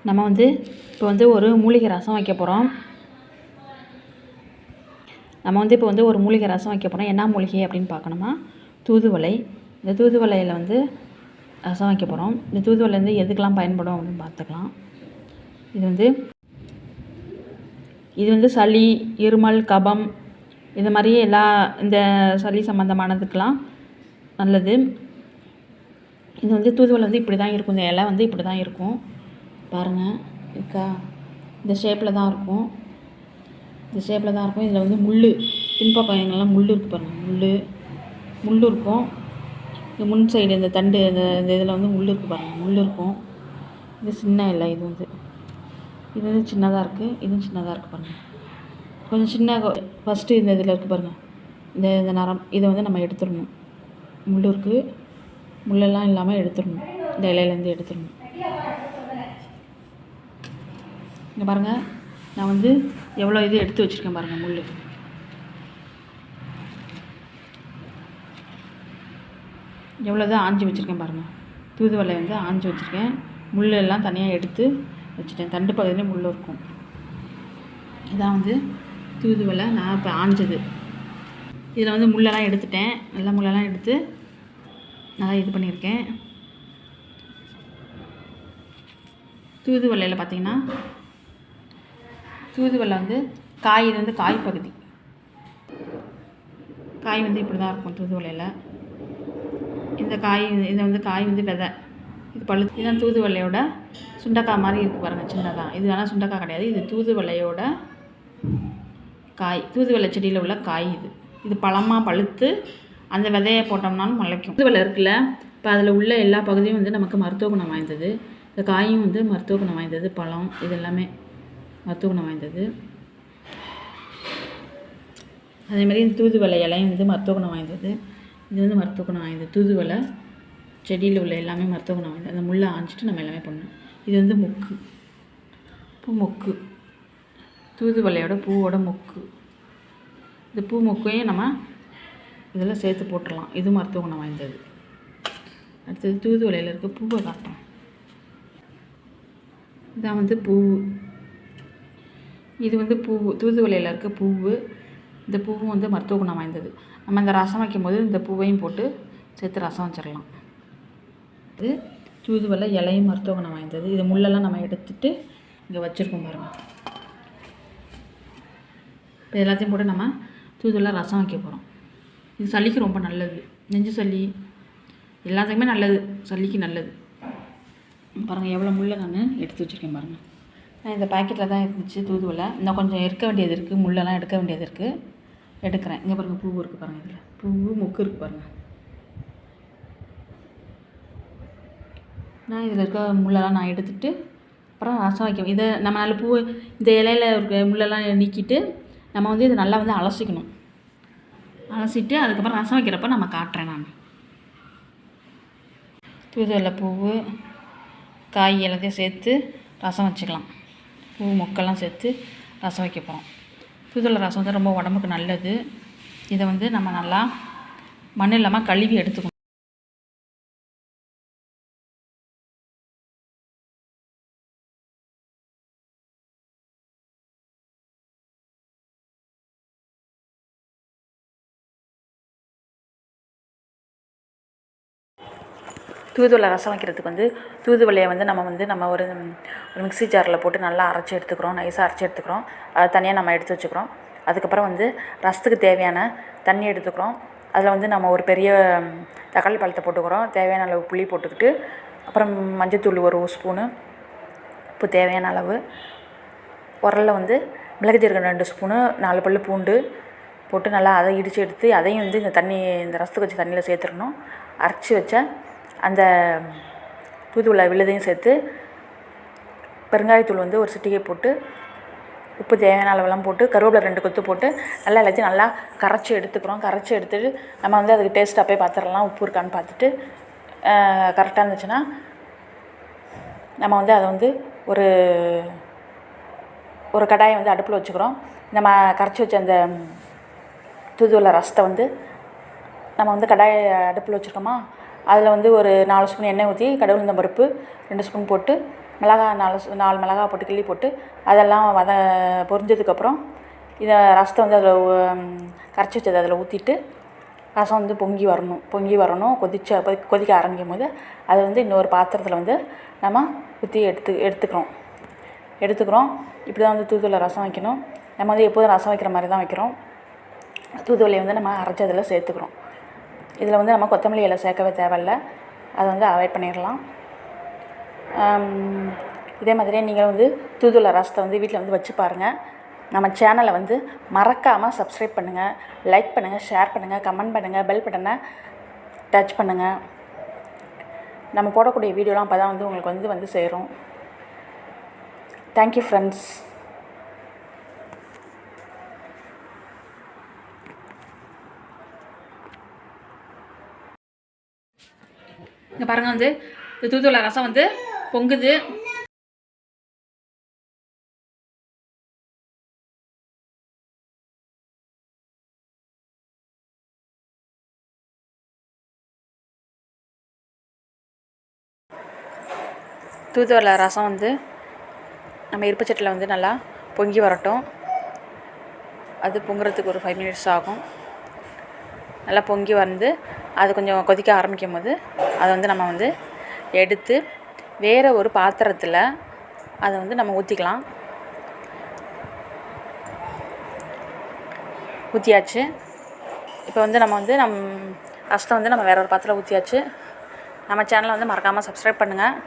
நம்ம இப்போ ஒரு மூலிகை ரசம் வைக்க போகிறோம். இப்போ ஒரு மூலிகை ரசம் வைக்க போகிறோம். என்ன மூலிகை அப்படின்னு பார்க்கணுமா, தூதுவளை. இந்த தூதுவளையில் ரசம் வைக்க போகிறோம். இந்த தூதுவளை எதுக்கெல்லாம் பயன்படும் அப்படின்னு பார்த்துக்கலாம். இது சளி, இருமல், கபம் இது மாதிரி இந்த சளி சம்மந்தமானதுக்கெலாம் நல்லது. இது தூதுவளை இப்படி தான் இருக்கும். இந்த இலை இப்படி தான் இருக்கும். பாருங்கள், இருக்கா? இந்த ஷேப்பில் தான் இருக்கும். இதில் முள், பின்பக்கம் எங்கெல்லாம் முள் இருக்குது பாருங்கள். முள் இருக்கும். இந்த முன் சைடு இந்த தண்டு இந்த இதில் முள் இருக்குது பாருங்கள். முள் இருக்கும். இது சின்ன இலை. இது சின்னதாக இருக்குது. இதுவும் சின்னதாக இருக்குது பாருங்கள். கொஞ்சம் சின்ன ஃபஸ்ட்டு இந்த இதில் இருக்குது பாருங்கள். இந்த நரம் இதை நம்ம எடுத்துடணும். முள் இருக்குது, முள்ளெல்லாம் இல்லாமல் எடுத்துடணும். இந்த இலையிலேருந்து எடுத்துடணும். இங்கே பாருங்கள், நான் எவ்வளோ இது எடுத்து வச்சுருக்கேன் பாருங்கள். முள் எவ்வளோ தான் ஆஞ்சி வச்சுருக்கேன் பாருங்கள். தூதுவளை ஆஞ்சி வச்சுருக்கேன். முள்ளெல்லாம் தனியாக எடுத்து வச்சுட்டேன். தண்டு பகுதியிலே முள் இருக்கும். இதான் தூதுவளை நான் இப்போ ஆஞ்சது. இதில் முள்ளெல்லாம் எடுத்துட்டேன். நல்லா முள்ளெல்லாம் எடுத்து நல்லா இது பண்ணியிருக்கேன். தூதுவளையில் பார்த்திங்கன்னா, தூதுவளை காய், இது காய் பகுதி. காய் இப்படி தான் இருக்கும் தூதுவளையில். இந்த காய் இதை காய் விதை, இது பழுத்து. இதுதான் தூதுவளையோட சுண்டைக்காய் மாதிரி இருக்குது பாருங்கள், சின்னதாக. இது ஆனால் சுண்டைக்காய் கிடையாது. இது தூதுவளையோட காய். தூதுவளை செடியில் உள்ள காய். இது பழமாக பழுத்து அந்த விதையை போட்டோம்னாலும் முளைக்கும். தூதுவளை இருக்குல்ல, இப்போ அதில் உள்ள எல்லா பகுதியும் நமக்கு மருத்துவ குணம் வாய்ந்தது. இந்த காயும் மருத்துவ குணம் வாய்ந்தது. பழம் இது எல்லாமே மருத்துவ குணம் வாய்ந்தது. அதேமாதிரி இந்த தூதுவளை இலையும் மருத்துவ குணம் வாய்ந்தது. இது மருத்துவ குணம் வாய்ந்தது. தூதுவளை செடியில் உள்ள எல்லாமே மருத்துவ குணம் வாய்ந்தது. அந்த முள்ளை ஆஞ்சிட்டு நம்ம எல்லாமே பண்ணணும். இது மொக்கு, பூ மொக்கு. தூதுவளையோட பூவோட மொக்கு. இந்த பூ மொக்கையும் நம்ம இதில் சேர்த்து போட்டுடலாம். இது மருத்துவ குணம் வாய்ந்தது. அடுத்தது தூதுவளையில் இருக்க பூவை காட்டுறோம். இதான் பூ. இது பூ, தூதுவளையில் இருக்க பூவு. இந்த பூவும் மருத்துவ குணம் வாய்ந்தது. நம்ம இந்த ரசம் வைக்கும்போது இந்த பூவையும் போட்டு சேர்த்து ரசம் வச்சிடலாம். இது தூதுவளை இலையும் மருத்துவ குணம் வாய்ந்தது. இது முள்ளெல்லாம் நம்ம எடுத்துகிட்டு இங்கே வச்சுருக்கோம் பாருங்கள். இப்போ எல்லாத்தையும் போட்டு நம்ம தூதுவளை ரசம் வைக்க போகிறோம். இது சளிக்கு ரொம்ப நல்லது. நெஞ்சு சளி எல்லாத்துக்குமே நல்லது. சளிக்கு நல்லது. பாருங்கள், எவ்வளோ முள்ளை நான் எடுத்து வச்சுருக்கேன் பாருங்கள். நான் இந்த பாக்கெட்டில் தான் இருந்துச்சு தூதுவளை. இன்னும் கொஞ்சம் எடுக்க வேண்டியது இருக்குது. முள்ளெல்லாம் எடுக்க வேண்டியது இருக்குது. எடுக்கிறேன். இங்கே பாருங்கள், பூ இருக்குது பாருங்கள். இதில் பூவு மொக்கு இருக்குது பாருங்கள். நான் இதில் இருக்க முள்ளெல்லாம் நான் எடுத்துகிட்டு அப்புறம் ரசம் வைக்க. இதை நம்ம நல்ல பூ இந்த இலையில் இருக்க முள்ளெல்லாம் நீக்கிட்டு நம்ம இதை நல்லா அலசிக்கணும். அலசிட்டு அதுக்கப்புறம் ரசம் வைக்கிறப்ப நம்ம காட்டுறேன். நான் தூதுவளை பூவு, காய் எல்லாத்தையும் சேர்த்து ரசம் வச்சுக்கலாம். பூ மொக்கெல்லாம் சேர்த்து ரசம் வைக்க போகிறோம். தூதுவளை ரசம் ரொம்ப உடம்புக்கு நல்லது. இதை நம்ம நல்லா மண் இல்லாமல் கழுவி எடுத்துக்கணும். தூதுவளை ரசம் வைக்கிறதுக்கு தூதுவளையை நம்ம ஒரு மிக்ஸி ஜாரில் போட்டு நல்லா அரைச்சி எடுத்துக்கிறோம். நைஸாக அரைச்சி எடுத்துக்கிறோம். அதை தனியாக நம்ம எடுத்து வச்சுக்கிறோம். அதுக்கப்புறம் ரசத்துக்கு தேவையான தண்ணி எடுத்துக்கிறோம். அதில் நம்ம ஒரு பெரிய தக்காளி பழத்தை போட்டுக்கிறோம். தேவையான அளவு புளி போட்டுக்கிட்டு, அப்புறம் மஞ்சத்தூள் ஒரு ஸ்பூனு, உப்பு தேவையான அளவு, உரலில் மிளகு ஜீரகம் 2 ஸ்பூனு, 4 பல்லு பூண்டு போட்டு நல்லா அதை இடித்து எடுத்து அதையும் இந்த ரசத்துக்கு வச்சு தண்ணியில் சேர்த்துடணும். அரைச்சி வச்ச அந்த தூதுவளை விழுதையும் சேர்த்து பெருங்காயத்தூள் ஒரு சிட்டிகை போட்டு, உப்பு தேவையான அளவெல்லாம் போட்டு, கருவேப்பிலை 2 கொத்து போட்டு நல்லா எல்லாத்தையும் நல்லா கரைச்சி எடுத்துக்கிறோம். கரைச்சி எடுத்துட்டு நம்ம அதுக்கு டேஸ்ட்டாக போய் பார்த்துடலாம். உப்பு இருக்கான்னு பார்த்துட்டு கரெக்டாக இருந்துச்சுன்னா நம்ம அதை ஒரு கடாயை அடுப்பில் வச்சுக்கிறோம். நம்ம கரைச்சி வச்ச அந்த தூதுவளை ரசத்தை நம்ம கடாயை அடுப்பில் வச்சுருக்கோமா, அதில் ஒரு 4 ஸ்பூன் எண்ணெய் ஊற்றி கடுகு உளுந்தம் பருப்பு 2 ஸ்பூன் போட்டு மிளகாய் 4 மிளகாய் போட்டு கிள்ளி போட்டு அதெல்லாம் பொரிஞ்சதுக்கப்புறம் இதை ரசத்தை வந்து அதில் கரைச்சி வச்சதை அதில் ஊற்றிட்டு ரசம் வந்து பொங்கி வரணும் கொதிக்க ஆரம்பிக்கும் போது அதை வந்து இன்னொரு பாத்திரத்தில் வந்து நம்ம ஊற்றி எடுத்துக்கிறோம். இப்படி தான் வந்து தூதுவளை ரசம் வைக்கணும். நம்ம வந்து எப்போதும் ரசம் வைக்கிற மாதிரி தான் வைக்கிறோம். தூதுவளையை வந்து நம்ம அரைச்சி அதில் சேர்த்துக்கிறோம். இதில் வந்து நம்ம கொத்தமல்லி இலை சேர்க்கவே தேவையில்லை, அதை வந்து அவாய்ட் பண்ணிடலாம். இதே மாதிரியே நீங்களும் வந்து தூதுவளை ரசத்தை வந்து வீட்டில் வந்து வச்சு பாருங்கள். நம்ம சேனலை வந்து மறக்காமல் சப்ஸ்கிரைப் பண்ணுங்கள், லைக் பண்ணுங்கள், ஷேர் பண்ணுங்கள், கமெண்ட் பண்ணுங்கள், பெல் பட்டனை டச் பண்ணுங்கள். நம்ம போடக்கூடிய வீடியோலாம் அப்போ தான் வந்து உங்களுக்கு வந்து சேரும். Thank you friends. இங்கே பாருங்கள் வந்து தூதுவளை ரசம் வந்து பொங்குது. தூதுவளை ரசம் வந்து நம்ம இருப்புச்சட்டியில் வந்து நல்லா பொங்கி வரட்டும். அது பொங்குறதுக்கு ஒரு 5 மினிட்ஸ் ஆகும். நல்லா பொங்கி வந்து அது கொஞ்சம் கொதிக்க ஆரம்பிக்கும் போது அதை வந்து நம்ம வந்து எடுத்து வேறு ஒரு பாத்திரத்தில் அதை வந்து நம்ம ஊற்றிக்கலாம். ஊற்றியாச்சு. இப்போ வந்து நம்ம ரசத்தை வந்து நம்ம வேறு ஒரு பாத்திரம் ஊற்றியாச்சு. நம்ம சேனலை வந்து மறக்காமல் சப்ஸ்கிரைப் பண்ணுங்கள்.